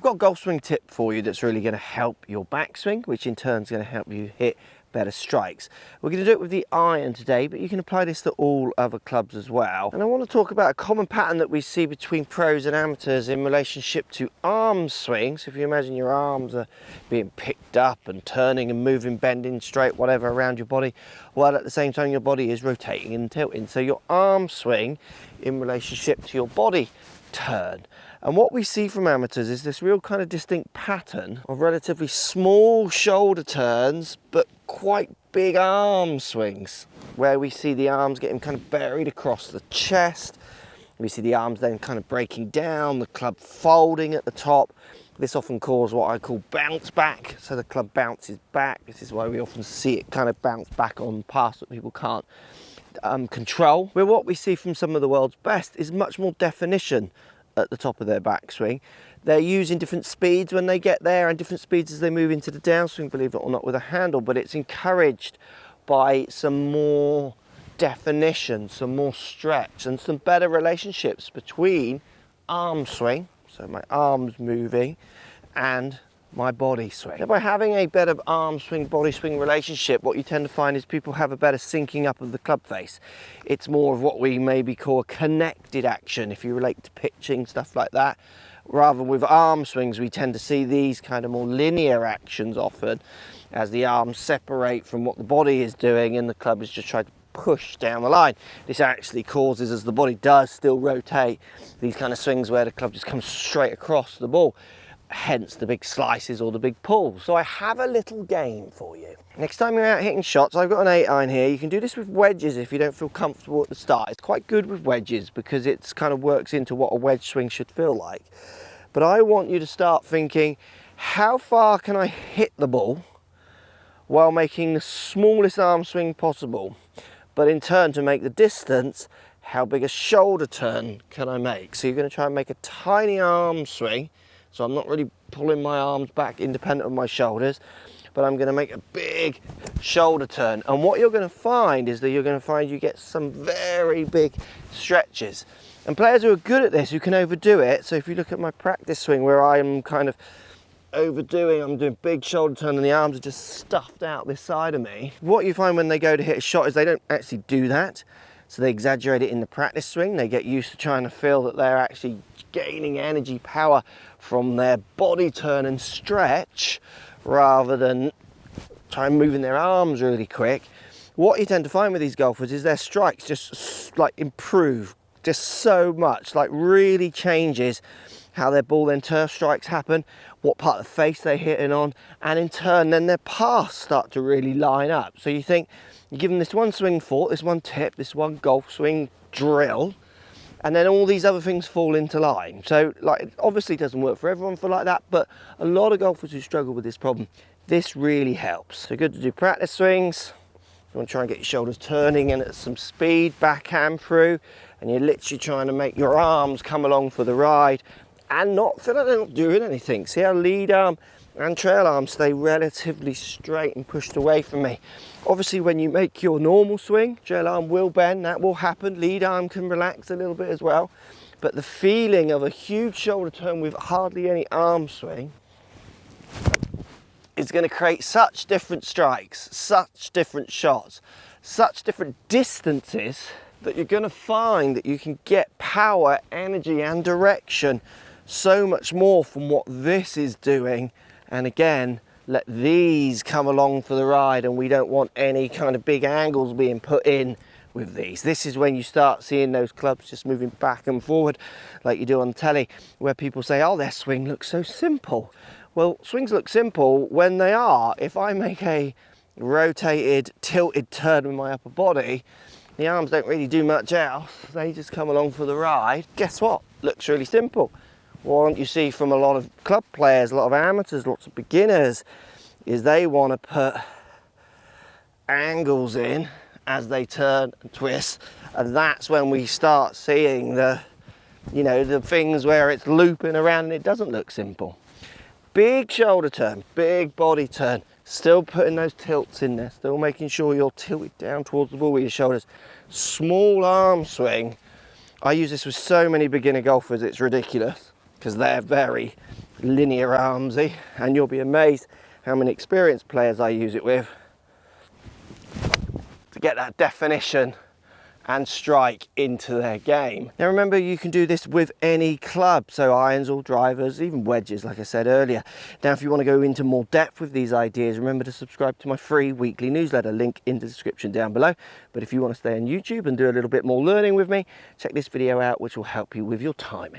I've got a golf swing tip for you that's really going to help your backswing, which in turn is going to help you hit better strikes. We're going to do it with the iron today, but you can apply this to all other clubs as well. And I want to talk about a common pattern that we see between pros and amateurs in relationship to arm swings. If you imagine your arms are being picked up and turning and moving, bending, straight, whatever around your body, while at the same time your body is rotating and tilting. So your arm swing in relationship to your body turn. And what we see from amateurs is this real kind of distinct pattern of relatively small shoulder turns, but quite big arm swings, where we see the arms getting kind of buried across the chest. We see the arms then kind of breaking down, the club folding at the top. This often causes what I call bounce back. So the club bounces back. This is why we often see it kind of bounce back on paths that people can't control. Where what we see from some of the world's best is much more definition at the top of their backswing. They're using different speeds when they get there and different speeds as they move into the downswing, believe it or not, with a handle, but it's encouraged by some more definition, some more stretch, and some better relationships between arm swing, so my arms moving, and my body swing. Now, by having a better arm swing, body swing relationship, what you tend to find is people have a better syncing up of the club face. It's more of what we maybe call a connected action, if you relate to pitching, stuff like that. Rather than with arm swings, we tend to see these kind of more linear actions often, as the arms separate from what the body is doing and the club is just trying to push down the line. This actually causes, as the body does still rotate, these kind of swings where the club just comes straight across the ball. Hence the big slices or the big pulls. So I have a little game for you. Next time you're out hitting shots, I've got an 8-iron here. You can do this with wedges if you don't feel comfortable at the start. It's quite good with wedges because it kind of works into what a wedge swing should feel like. But I want you to start thinking, how far can I hit the ball while making the smallest arm swing possible? But in turn, to make the distance, how big a shoulder turn can I make? So you're going to try and make a tiny arm swing. So I'm not really pulling my arms back independent of my shoulders, but I'm going to make a big shoulder turn. And what you're going to find is that you get some very big stretches. And players who are good at this, who can overdo it, so if you look at my practice swing where I'm kind of overdoing, I'm doing big shoulder turn and the arms are just stuffed out this side of me. What you find when they go to hit a shot is they don't actually do that. So they exaggerate it in the practice swing. They get used to trying to feel that they're actually gaining energy, power from their body turn and stretch, rather than trying moving their arms really quick. What you tend to find with these golfers is their strikes just like improve just so much, like really changes how their ball then turf strikes happen, what part of the face they're hitting on, and in turn then their paths start to really line up. So you think, you give them this one swing thought, this one tip, this one golf swing drill, and then all these other things fall into line. So like, it obviously doesn't work for everyone for like that, but a lot of golfers who struggle with this problem, this really helps. So good to do practice swings. You want to try and get your shoulders turning and at some speed, backhand through, and you're literally trying to make your arms come along for the ride and not feel like they're not doing anything. See how lead arm and trail arm stay relatively straight and pushed away from me. Obviously when you make your normal swing, trail arm will bend, that will happen. Lead arm can relax a little bit as well. But the feeling of a huge shoulder turn with hardly any arm swing is going to create such different strikes, such different shots, such different distances, that you're going to find that you can get power, energy and direction so much more from what this is doing. And again, let these come along for the ride, and we don't want any kind of big angles being put in with these. This is when you start seeing those clubs just moving back and forward like you do on telly, where people say, oh, their swing looks so simple. Well, swings look simple when they are. If I make a rotated, tilted turn with my upper body, the arms don't really do much else. They just come along for the ride. Guess what? Looks really simple. What you see from a lot of club players, a lot of amateurs, lots of beginners, is they want to put angles in as they turn and twist, and that's when we start seeing the things where it's looping around and it doesn't look simple. Big shoulder turn, big body turn, still putting those tilts in there, still making sure you're tilted down towards the ball with your shoulders. Small arm swing. I use this with so many beginner golfers, it's ridiculous, because they're very linear armsy, and you'll be amazed how many experienced players I use it with to get that definition and strike into their game. Now remember, you can do this with any club, so irons or drivers, even wedges like I said earlier. Now if you want to go into more depth with these ideas, remember to subscribe to my free weekly newsletter, link in the description down below. But if you want to stay on YouTube and do a little bit more learning with me, check this video out, which will help you with your timing.